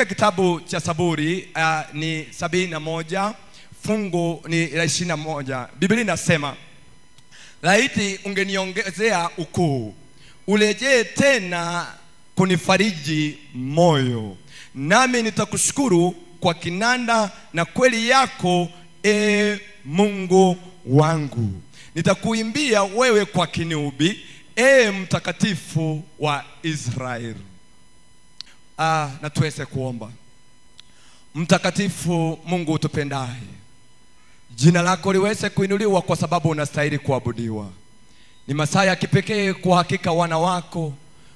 Kitabu cha Zaburi ni 71 fungu ni 21. Biblia inasema, laiti ungeniongezea ukuu, urejee tena kunifariji moyo, nami nitakushukuru kwa kinanda na kweli yako, Mungu wangu. Nitakuimbia wewe kwa kinubi, mtakatifu wa Israeli. Na tuweze kuomba. Mtakatifu Mungu utupendaye, jina lako liweze kuinuliwa kwa sababu unastahili kuabudiwa. Ni masaa ya kipekee kwa hakika, wana wako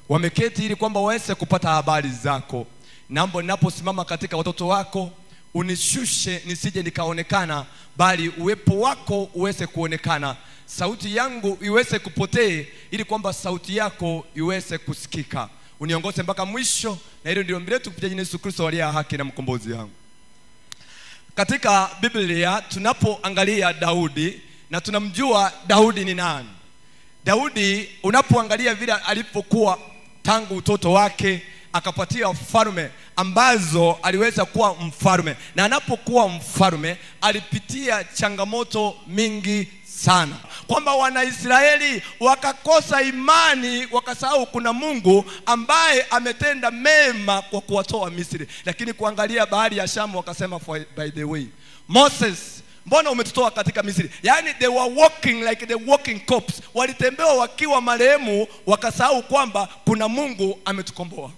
wameketi ili kwamba waweze kupata habari zako. Naomba ninaposimama katika watoto wako, unishushe nisije nikaonekana, bali uwepo wako uweze kuonekana. Sauti yangu iweze kupotee ili kwamba sauti yako iweze kusikika. Uniongoze mpaka mwisho, na hilo ndio ombi letu kupitia jina la Yesu Kristo aliye haki na mkombozi wangu. Katika Biblia tunapoangalia Daudi, na tunamjua Daudi ni nani. Daudi unapoangalia vile alipokuwa tangu utoto wake, akapatia ufalme ambazo aliweza kuwa mfalme, na anapokuwa mfalme alipitia changamoto mingi sana, kwamba Wanaisraeli wakakosa imani, wakasahau kuna Mungu ambaye ametenda mema kwa kuwatoa Misri. Lakini kuangalia bahari ya Shamu wakasema, by the way, Moses, mbona umetutoa katika Misri? Yani they were walking like the walking corpse. Walitembea wakiwa marehemu, wakasahau kwamba kuna Mungu ametukomboa.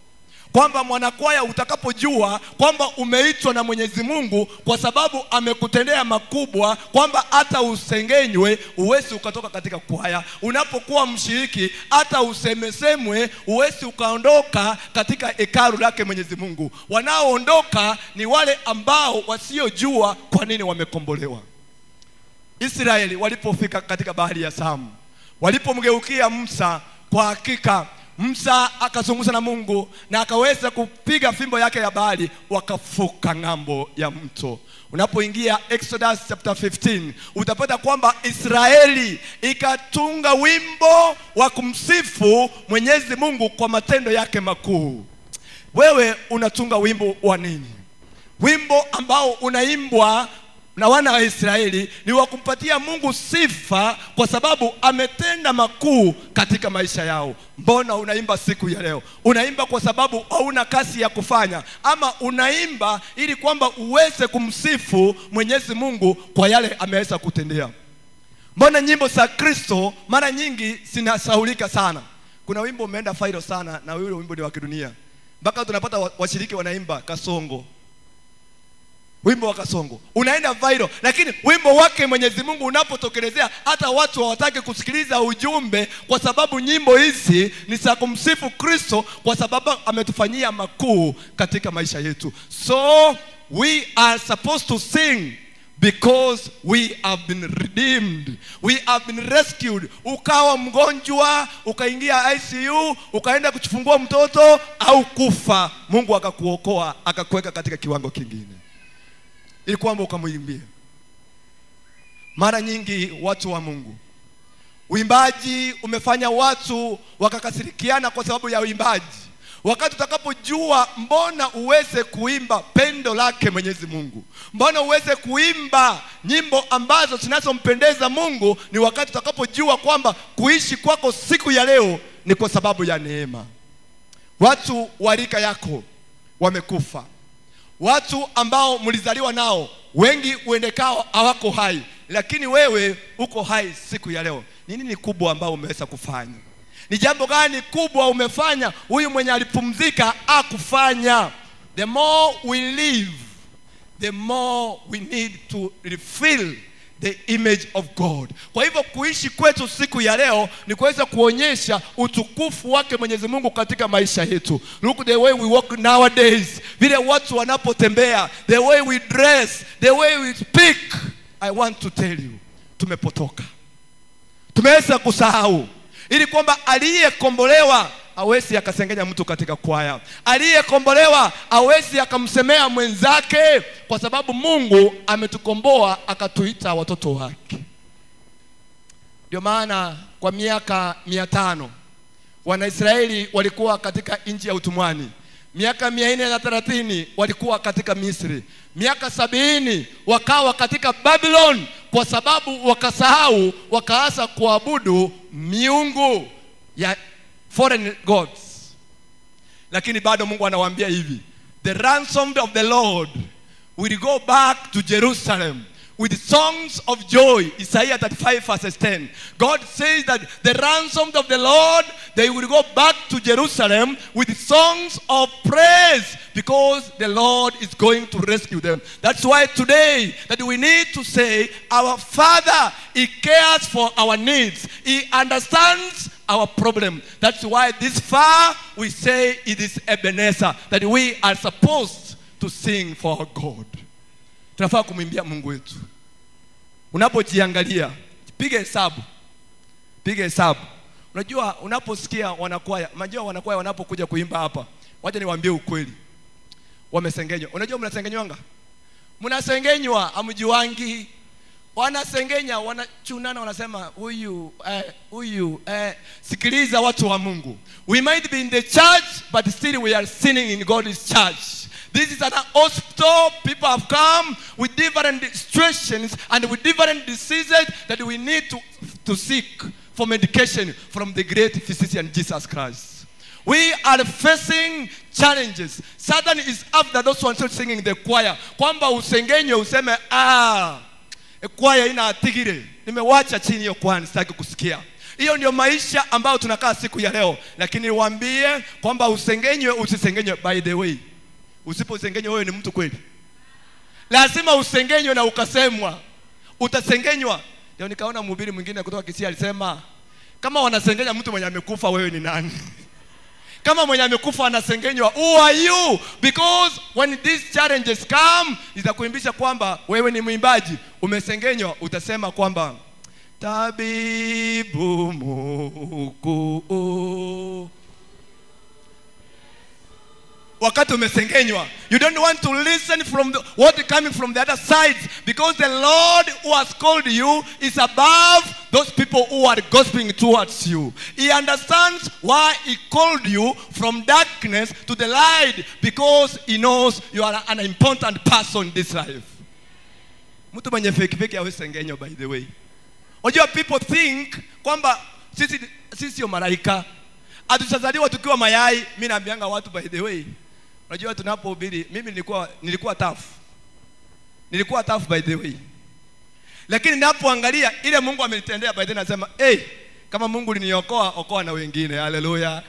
Kwamba mwanakwaya, utakapojua kwamba umeitwa na Mwenyezi Mungu kwa sababu amekutendea makubwa, kwamba hata usengenywe uwezi ukatoka katika kwaya. Unapokuwa mshiriki, hata usemesemwe uwezi ukaondoka katika hekalu lake Mwenyezi Mungu. Wanaoondoka ni wale ambao wasiojua kwa nini wamekombolewa. Israeli walipofika katika bahari ya Shamu, walipomgeukia Musa, kwa hakika Musa akazungumza na Mungu na akaweza kupiga fimbo yake ya bahari, wakafuka ngambo ya mto. Unapoingia Exodus chapter 15, utapata kwamba Israeli ikatunga wimbo wa kumsifu Mwenyezi Mungu kwa matendo yake makuu. Wewe unatunga wimbo wa nini? Wimbo ambao unaimbwa na wana wa Israeli ni wa kumpatia Mungu sifa kwa sababu ametenda makuu katika maisha yao. Mbona unaimba siku ya leo? Unaimba kwa sababu hauna kazi ya kufanya, ama unaimba ili kwamba uweze kumsifu Mwenyezi Mungu kwa yale ameweza kutendea? Mbona nyimbo za Kristo mara nyingi zinasahaulika sana? Kuna wimbo umeenda viral sana, na ule wimbo ni wa kidunia, mpaka tunapata washiriki wanaimba kasongo. Wimbo wa kasongo unaenda viral, lakini wimbo wake Mwenyezi Mungu unapotokelezea, hata watu hawataki kusikiliza ujumbe, kwa sababu nyimbo hizi ni za kumsifu Kristo kwa sababu ametufanyia makuu katika maisha yetu. So we are supposed to sing because we have been redeemed, we have been rescued. Ukawa mgonjwa, ukaingia ICU, ukaenda kuchifungua mtoto au kufa, Mungu akakuokoa, akakuweka katika kiwango kingine ili kwamba ukamuimbie. Mara nyingi watu wa Mungu, uimbaji umefanya watu wakakasirikiana kwa sababu ya uimbaji. Wakati utakapojua mbona uweze kuimba pendo lake Mwenyezi Mungu, mbona uweze kuimba nyimbo ambazo zinazompendeza Mungu, ni wakati utakapojua kwamba kuishi kwako siku ya leo ni kwa sababu ya neema. Watu wa rika yako wamekufa, watu ambao mlizaliwa nao wengi uendekao hawako hai, lakini wewe uko hai siku ya leo. Nini ni kubwa ambao umeweza kufanya? Ni jambo gani kubwa umefanya huyu mwenye alipumzika akufanya? The more we live, the more we need to refill the image of God. Kwa hivyo kuishi kwetu siku ya leo ni kuweza kuonyesha utukufu wake Mwenyezi Mungu katika maisha yetu. Look the way we walk nowadays, vile watu wanapotembea, the way we dress, the way we speak. I want to tell you, tumepotoka. Tumeweza kusahau ili kwamba aliyekombolewa hawezi akasengenya mtu katika kwaya. Aliyekombolewa hawezi akamsemea mwenzake, kwa sababu Mungu ametukomboa akatuita watoto wake. Ndio maana kwa miaka 500 Wanaisraeli walikuwa katika nchi ya utumwani. miaka 430 walikuwa katika Misri, miaka 70 wakawa katika Babylon, kwa sababu wakasahau, wakaanza kuabudu miungu ya foreign gods. Lakini bado Mungu anawaambia hivi, the ransomed of the Lord will go back to Jerusalem with songs of joy. Isaiah 35 verses 10. God says that the ransomed of the Lord, they will go back to Jerusalem with songs of praise, because the Lord is going to rescue them. That's why today that we need to say, our Father, He cares for our needs. He understands our problem. That's why this far we say it is Ebenezer, that we are supposed to sing for our God. Tunafaa kumwimbia Mungu wetu. Unapojiangalia, piga hesabu. Piga hesabu. Unajua unaposikia wanakwaya, unajua wanakwaya wanapokuja kuimba hapa, wacha niwaambie ukweli. Wamesengenywa. Unajua mnasengenywanga? Mnasengenywa amjuangi. Wanasengenya, wanachunana, wanasema huyu sikiliza watu wa Mungu. We might be in the church, but still we are sinning in God's church. This is an hospital. People have come with different situations and with different diseases that we need to seek for medication from the great physician Jesus Christ. We are facing challenges. Satan is after those ones singing the choir. Kwamba usengenye useme kwaya ina atigire. Nimewacha chini hiyo kwani sitaki kusikia. Hiyo ndio maisha ambayo tunakaa siku ya leo. Lakini niwaambie kwamba usengenywe usisengenywe. By the way, usiposengenywa wewe ni mtu kweli? Lazima usengenywe na ukasemwa. Utasengenywa. Ndio nikaona mhubiri mwingine kutoka Kisii alisema, kama wanasengenya mtu mwenye amekufa, wewe ni nani? Kama mwenye amekufa anasengenywa, who are you? Because when these challenges come, itakuimbisha kwamba wewe ni mwimbaji. Umesengenywa, utasema kwamba tabibu mkuu. Wakati umesengenywa, you don't want to listen from what is coming from the other side, because the Lord who has called you is above those people who are gossiping towards you. He understands why He called you from darkness to the light, because He knows you are an important person in this life. Mtu mwenye fake hawesengenywa, by the way. Unajua people think kwamba sisi sio malaika. Hatujazaliwa tukiwa mayai. Mimi naambianga watu, by the way, unajua tunapohubiri, mimi nilikuwa tough. Nilikuwa tough by the way. Lakini ninapoangalia ile Mungu amenitendea, by the way nasema, kama Mungu aliniokoa, okoa na wengine. Haleluya.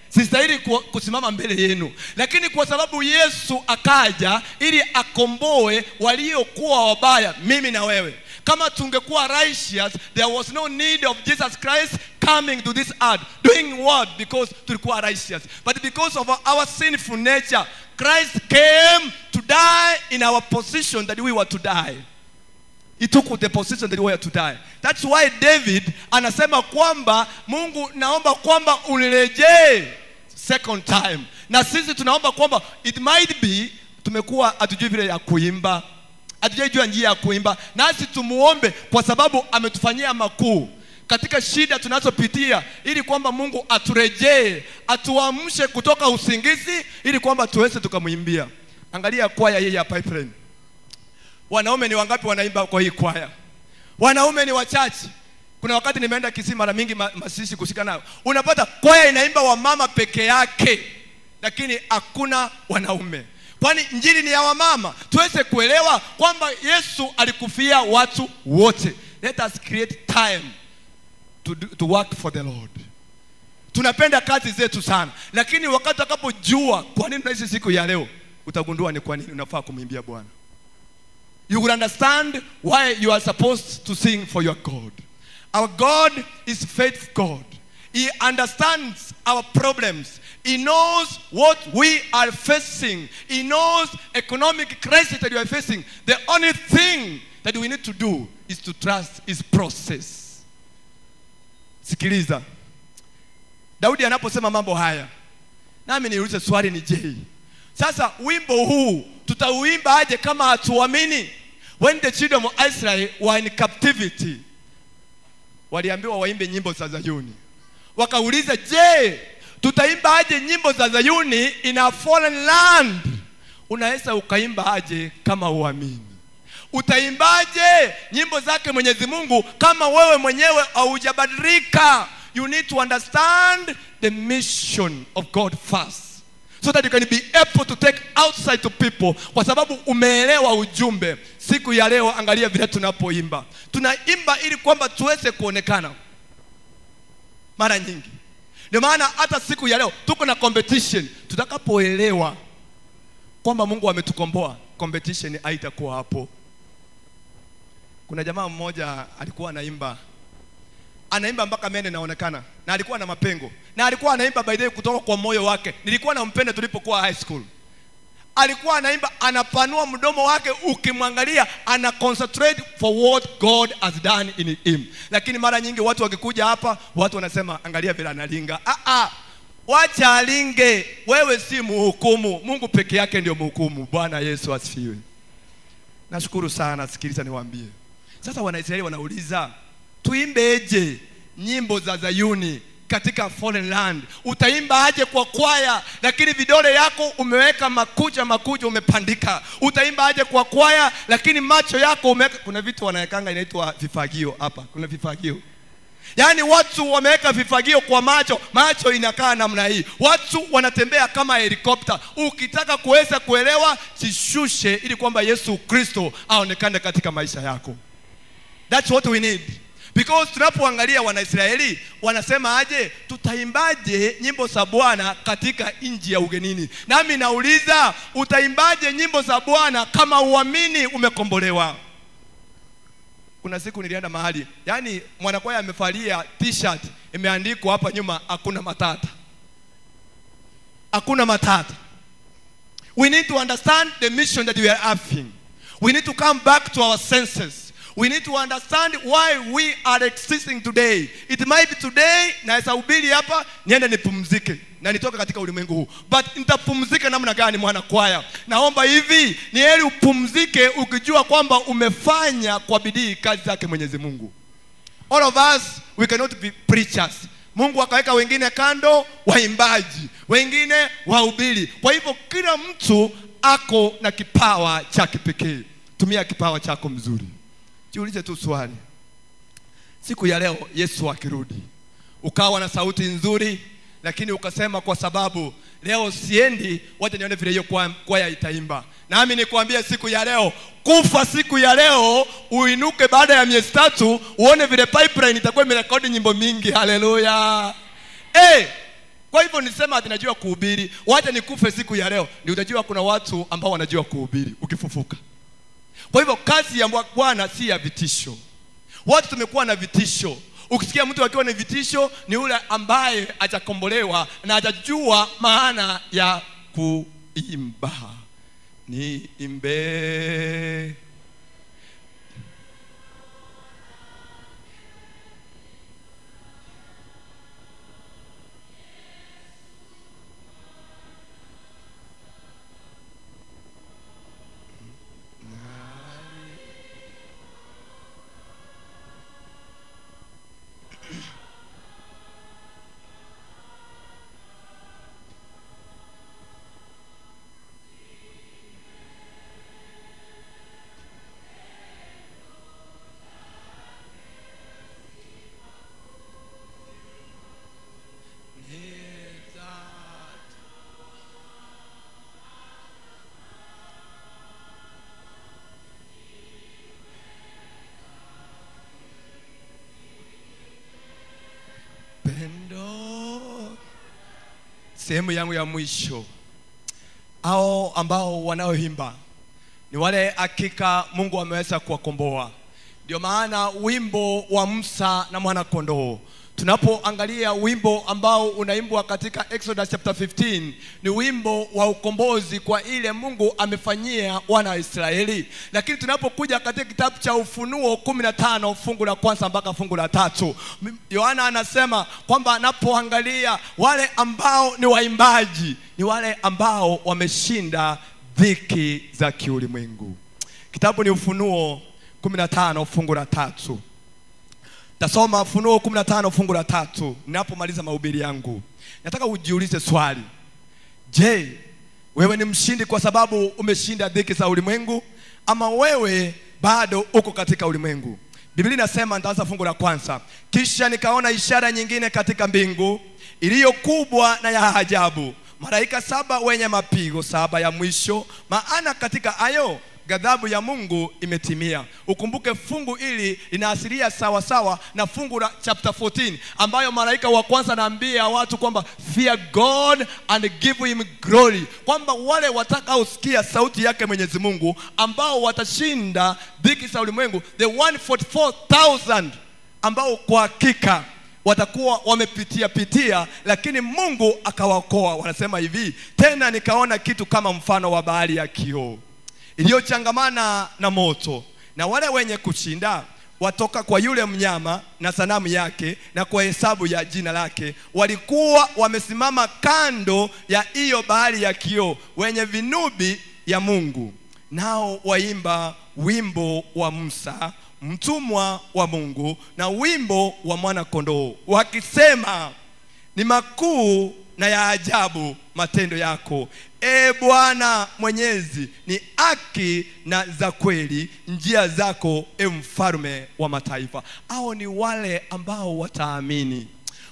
Sistahili kusimama mbele yenu, lakini kwa sababu Yesu akaja ili akomboe waliokuwa wabaya, mimi na wewe. Kama tungekuwa righteous, there was no need of Jesus Christ coming to this earth. Doing what? Because tulikuwa righteous. But because of our sinful nature, Christ came to die in our position that we were to die. He took the position that we were to die. That's why David anasema kwamba, Mungu naomba kwamba unirejee second time. Na sisi tunaomba kwamba it might be tumekuwa hatujui vile ya kuimba, hatujui njia ya kuimba, nasi tumuombe kwa sababu ametufanyia makuu katika shida tunazopitia, ili kwamba Mungu aturejee, atuamshe kutoka usingizi, ili kwamba tuweze tukamwimbia. Angalia kwaya hii ya Pipeline. Wanaume ni wangapi wanaimba kwa hii kwaya? Wanaume ni wachache. Kuna wakati nimeenda Kisii mara mingi masisi kushika nao, unapata kwaya inaimba wamama peke yake, lakini hakuna wanaume. Kwani injili ni ya wamama. Tuweze kuelewa kwamba Yesu alikufia watu wote. Let us create time to work for the Lord. Tunapenda kazi zetu sana, lakini wakati utakapojua kwa nini tunaishi siku ya leo, utagundua ni kwa nini unafaa kumwimbia Bwana. You will understand why you are supposed to sing for your God. Our God is faithful God. He understands our problems. He knows what we are facing. He knows economic crisis that we are facing. The only thing that we need to do is to trust His process. Sikiliza. Daudi anaposema mambo haya, nami niulize swali ni je, sasa wimbo huu tutauimba aje kama hatuamini? When the children of Israel were in captivity, waliambiwa waimbe nyimbo za Zayuni. Wakauliza, je, Tutaimba aje nyimbo za Zayuni in a foreign land? Unaweza ukaimba aje kama uamini? Utaimbaje nyimbo zake Mwenyezi Mungu kama wewe mwenyewe haujabadilika? You need to understand the mission of God first, so that you can be able to take outside to people, kwa sababu umeelewa ujumbe. Siku ya leo angalia vile tunapoimba. Tunaimba ili kwamba tuweze kuonekana mara nyingi. Ndio maana hata siku ya leo tuko na competition. Tutakapoelewa kwamba Mungu ametukomboa, competition haitakuwa hapo. Kuna jamaa mmoja alikuwa anaimba mpaka mene naonekana, na alikuwa na mapengo, na alikuwa anaimba by the way kutoka kwa moyo wake. Nilikuwa nampenda tulipokuwa high school. Alikuwa anaimba, anapanua mdomo wake, ukimwangalia ana concentrate for what God has done in him. Lakini mara nyingi watu wakikuja hapa, watu wanasema angalia vile analinga. Wacha alinge, wewe si mhukumu. Mungu peke yake ndio mhukumu. Bwana Yesu asifiwe. Nashukuru sana. Sikiliza niwaambie. Sasa Wanaisraeli wanauliza, tuimbeje nyimbo za Zayuni katika foreign land? Utaimba aje kwa kwaya lakini vidole yako umeweka makucha umepandika? Utaimba aje kwa kwaya lakini macho yako umeweka, kuna vitu wanawekanga inaitwa vifagio hapa, kuna vifagio. Yaani watu wameweka vifagio kwa macho inakaa namna hii. Watu wanatembea kama helikopta. Ukitaka kuweza kuelewa, sishushe ili kwamba Yesu Kristo aonekane katika maisha yako. That's what we need. Because tunapoangalia Wanaisraeli wanasema aje, tutaimbaje nyimbo za Bwana katika nchi ya ugenini? Nami nauliza, utaimbaje nyimbo za Bwana kama uamini umekombolewa? Kuna siku nilienda mahali, yani mwanakwaya amevalia t-shirt imeandikwa hapa nyuma hakuna matata. Hakuna matata. We need to understand the mission that we are having. We need to come back to our senses. We need to understand why we are existing today. It might be today naweza hubiri hapa niende nipumzike na nitoka katika ulimwengu huu, but nitapumzika namna gani mwana kwaya? Naomba hivi, ni heri upumzike ukijua kwamba umefanya kwa bidii kazi zake Mwenyezi Mungu. All of us, we cannot be preachers. Mungu akaweka wengine kando, waimbaji, wengine wahubiri. Kwa hivyo kila mtu ako na kipawa cha kipekee. Tumia kipawa chako mzuri. Jiulize tu swali. Siku ya leo Yesu akirudi, ukawa na sauti nzuri, lakini ukasema kwa sababu leo siendi, wacha nione vile hiyo kwaya itaimba. Nami nikwambia siku ya leo, kufa siku ya leo, uinuke baada ya miezi 3, uone vile pipeline itakuwa imerekodi nyimbo mingi. Haleluya. Kwa hivyo nisema ati najua kuhubiri, wacha nikufe siku ya leo, ndio utajua kuna watu ambao wanajua kuhubiri ukifufuka. Kwa hivyo kazi ya Bwana si ya vitisho. Watu tumekuwa na vitisho. Ukisikia mtu akiwa na vitisho, ni yule ambaye hajakombolewa na hajajua maana ya kuimba. Ni imbe sehemu yangu ya mwisho. Hao ambao wanaoimba ni wale hakika Mungu ameweza kuwakomboa. Ndio maana wimbo wa Musa na mwana kondoo, tunapoangalia wimbo ambao unaimbwa katika Exodus chapter 15, ni wimbo wa ukombozi kwa ile Mungu amefanyia wana wa Israeli. Lakini tunapokuja katika kitabu cha Ufunuo 15 fungu la 1 mpaka fungu la 3, Yohana anasema kwamba anapoangalia wale ambao ni waimbaji, ni wale ambao wameshinda dhiki za kiulimwengu. Kitabu ni Ufunuo 15 fungu la 3. Tasoma Ufunuo 15 fungu la 3 ninapomaliza mahubiri yangu. Nataka ujiulize swali. Je, wewe ni mshindi kwa sababu umeshinda dhiki za ulimwengu, ama wewe bado uko katika ulimwengu? Biblia inasema, nitaanza fungu la kwanza. Kisha nikaona ishara nyingine katika mbingu iliyo kubwa na ya ajabu, malaika 7 wenye mapigo 7 ya mwisho, maana katika ayo ghadhabu ya Mungu imetimia. Ukumbuke fungu hili linaasilia sawa sawa na fungu la chapter 14 ambayo malaika wa kwanza anaambia watu kwamba fear God and give him glory, kwamba wale watakaosikia sauti yake Mwenyezi Mungu ambao watashinda dhiki za ulimwengu, the 144,000 ambao kwa hakika watakuwa wamepitia lakini Mungu akawaokoa. Wanasema hivi, tena nikaona kitu kama mfano wa bahari ya kioo iliyochangamana na moto, na wale wenye kushinda watoka kwa yule mnyama na sanamu yake na kwa hesabu ya jina lake, walikuwa wamesimama kando ya hiyo bahari ya kioo, wenye vinubi ya Mungu, nao waimba wimbo wa Musa mtumwa wa Mungu na wimbo wa mwana kondoo, wakisema, ni makuu na ya ajabu matendo yako, Bwana Mwenyezi, ni haki na za kweli njia zako, mfalme wa mataifa. Hao ni wale ambao wataamini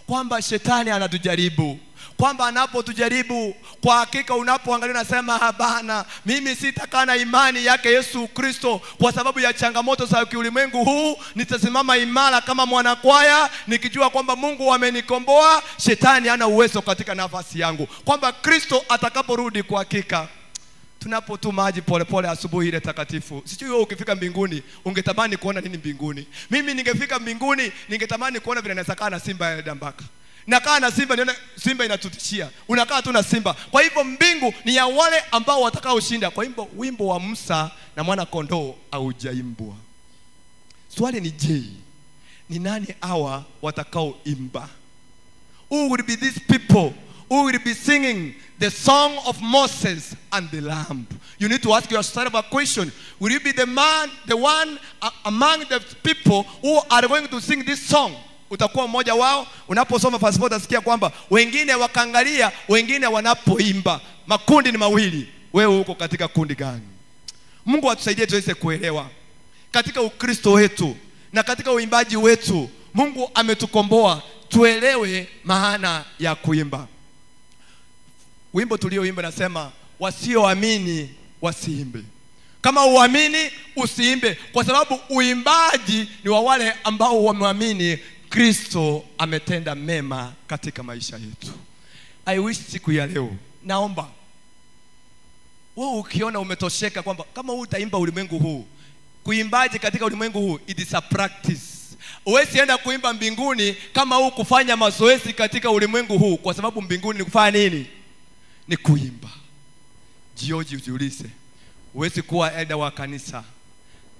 kwamba shetani anatujaribu, kwamba anapotujaribu kwa hakika unapoangalia unasema, hapana, mimi sitakaa na imani yake Yesu Kristo kwa sababu ya changamoto za ulimwengu huu. Nitasimama imara kama mwanakwaya nikijua kwamba Mungu amenikomboa, shetani hana uwezo katika nafasi yangu, kwamba Kristo atakaporudi kwa hakika. Tunapotu maji pole asubuhi ile takatifu, sijui wewe ukifika mbinguni ungetamani kuona nini mbinguni? Mimi ningefika mbinguni ningetamani kuona vile nasakaa na simba ya Dambaka. Nakaa na simba, niona simba inatutishia, unakaa tu na simba. Kwa hivyo mbingu ni ya wale ambao watakaoshinda. Kwa hivyo wimbo wa Musa na mwana kondoo haujaimbwa. Swali ni je, ni nani hawa watakaoimba? Who will be these people who will be singing the song of Moses and the Lamb? You need to ask yourself a question. Will you be the one among the people who are going to sing this song? Utakuwa mmoja wao. Unaposoma passport utasikia kwamba wengine wakaangalia, wengine wanapoimba. Makundi ni mawili. Wewe uko katika kundi gani? Mungu atusaidie tuweze kuelewa katika Ukristo wetu na katika uimbaji wetu. Mungu ametukomboa, tuelewe maana ya kuimba. Wimbo tulioimba nasema, wasioamini wasiimbe. Kama uamini usiimbe, kwa sababu uimbaji ni wa wale ambao wameamini Kristo ametenda mema katika maisha yetu. I wish siku ya leo, naomba wewe ukiona umetosheka kwamba kama utaimba ulimwengu huu, kuimbaji katika ulimwengu huu it is a practice. Uwezi enda kuimba mbinguni kama huu kufanya mazoezi katika ulimwengu huu, kwa sababu mbinguni ni kufanya nini? Ni kuimba. Jioji ujiulize, uwezi kuwa elder wa kanisa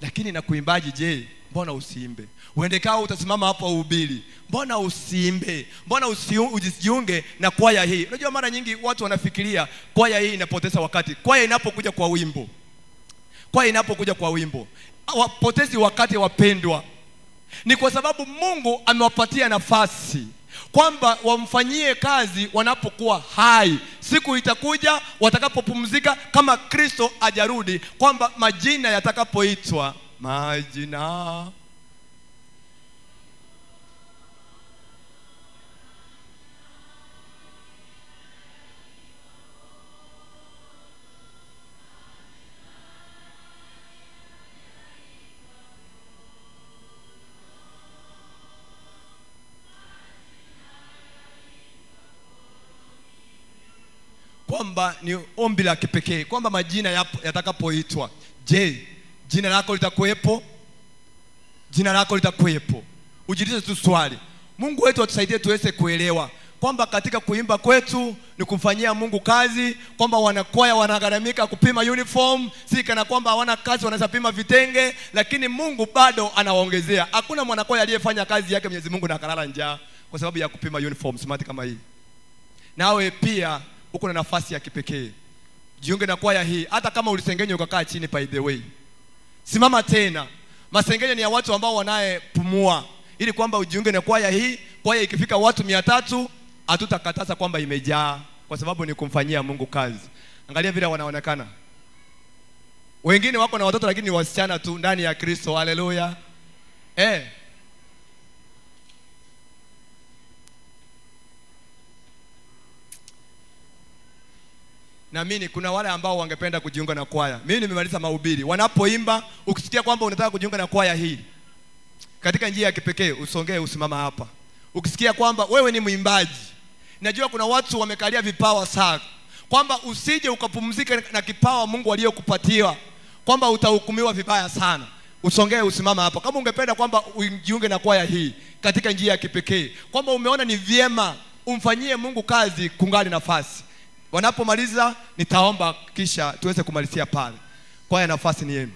lakini na kuimbaji, je, mbona usiimbe? Uende kao utasimama hapo uhubiri, mbona usiimbe? Mbona usijiunge na kwaya hii? Unajua mara nyingi watu wanafikiria kwaya hii inapoteza wakati. Kwaya inapokuja kwa wimbo, wapotezi wakati wapendwa. Ni kwa sababu Mungu amewapatia nafasi kwamba wamfanyie kazi wanapokuwa hai. Siku itakuja watakapopumzika, kama Kristo ajarudi, kwamba majina yatakapoitwa, majina kwamba ni ombi la kipekee kwamba majina yatakapoitwa, je, jina lako litakuwepo? Jina lako litakuwepo? Ujiulize tu swali. Mungu wetu atusaidie tuweze kuelewa kwamba katika kuimba kwetu ni kumfanyia Mungu kazi, kwamba wanakwaya wanagharamika kupima uniform, si kana kwamba hawana kazi wanaweza pima vitenge, lakini Mungu bado anawaongezea. Hakuna mwanakwaya aliyefanya kazi yake Mwenyezi Mungu na akalala njaa kwa sababu ya kupima uniform smart kama hii. Nawe pia uko na nafasi ya kipekee. Jiunge na kwaya hii. Hata kama ulisengenyo ukakaa chini, by the way, simama tena. Masengenyo ni ya watu ambao wanayepumua, ili kwamba ujiunge na kwaya hii. Kwaya ikifika watu 300 hatutakataza kwamba imejaa, kwa sababu ni kumfanyia Mungu kazi. Angalia vile wanaonekana. Wengine wako na watoto lakini ni wasichana tu ndani ya Kristo. Haleluya. Na mimi kuna wale ambao wangependa kujiunga na kwaya. Mimi nimemaliza mahubiri. Wanapoimba, ukisikia kwamba unataka kujiunga na kwaya hii katika njia ya kipekee, usongee usimama hapa. Ukisikia kwamba wewe ni mwimbaji, najua kuna watu wamekalia vipawa sana, kwamba usije ukapumzika na kipawa Mungu aliyokupatia, kwamba utahukumiwa vibaya sana. Usongee usimama hapa. Kama ungependa kwamba ujiunge na kwaya hii katika njia ya kipekee, kwamba umeona ni vyema umfanyie Mungu kazi, kungali nafasi. Wanapomaliza nitaomba kisha tuweze kumalizia pale. Kwaya, nafasi ni yenu.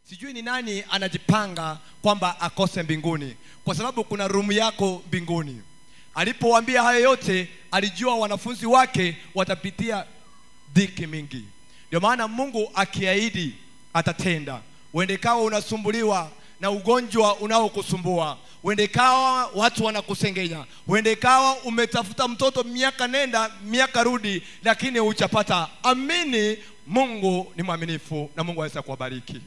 Sijui ni nani anajipanga kwamba akose mbinguni, kwa sababu kuna room yako mbinguni. Alipowaambia hayo yote, alijua wanafunzi wake watapitia dhiki mingi. Ndio maana Mungu akiahidi atatenda. Uende kawa unasumbuliwa na ugonjwa unaokusumbua, uende kawa watu wanakusengenya, uende kawa umetafuta mtoto miaka nenda miaka rudi lakini hujapata, amini Mungu ni mwaminifu na Mungu aweza kuwabariki.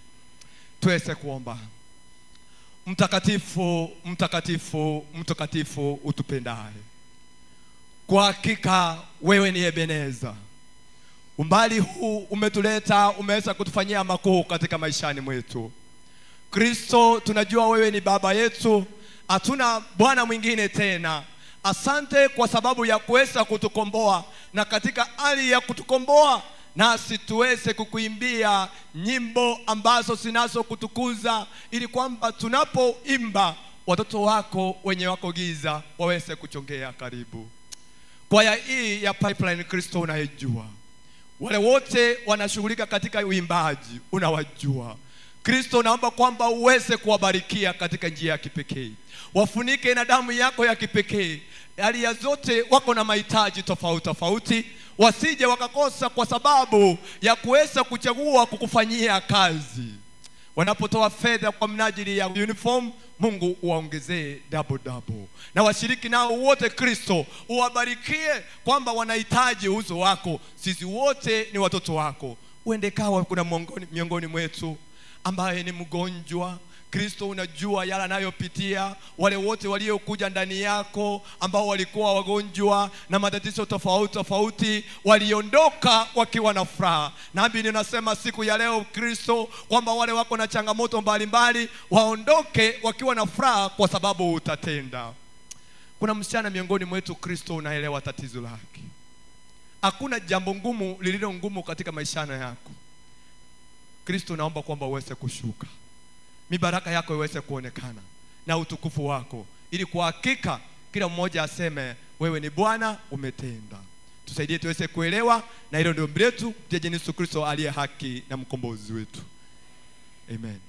Tuweze kuomba. Mtakatifu, mtakatifu, mtakatifu utupendaye, kwa hakika wewe ni Ebeneza. Umbali huu umetuleta, umeweza kutufanyia makuu katika maishani mwetu. Kristo, tunajua wewe ni baba yetu, hatuna bwana mwingine tena. Asante kwa sababu ya kuweza kutukomboa, na katika hali ya kutukomboa nasi tuweze kukuimbia nyimbo ambazo zinazo kutukuza, ili kwamba tunapoimba watoto wako wenye wako giza waweze kuchongea karibu. Kwaya hii ya Pipeline, Kristo unayejua wale wote wanashughulika katika uimbaji, unawajua. Kristo, naomba kwamba uweze kuwabarikia katika njia ya kipekee, wafunike na damu yako ya kipekee. Hali ya zote wako na mahitaji tofauti tofauti, wasije wakakosa kwa sababu ya kuweza kuchagua kukufanyia kazi. Wanapotoa fedha kwa mnajili ya uniform, Mungu uwaongezee double. Na washiriki nao wote, Kristo uwabarikie kwamba wanahitaji uso wako. Sisi wote ni watoto wako. Uende kawa kuna miongoni mwetu ambaye ni mgonjwa. Kristo, unajua yale anayopitia. Wale wote waliokuja ndani yako ambao walikuwa wagonjwa na matatizo tofauti tofauti, waliondoka wakiwa na furaha. Nami ninasema siku ya leo, Kristo, kwamba wale wako na changamoto mbalimbali waondoke wakiwa na furaha, kwa sababu utatenda. Kuna msichana miongoni mwetu, Kristo, unaelewa tatizo lake. Hakuna jambo ngumu lililo ngumu katika maisha yako. Kristo, naomba kwamba uweze kushuka, mibaraka yako iweze kuonekana na utukufu wako, ili kwa hakika kila mmoja aseme wewe ni Bwana, umetenda. Tusaidie tuweze kuelewa, na hilo ndio mbele yetu, Yesu Kristo aliye haki na mkombozi wetu. Amen.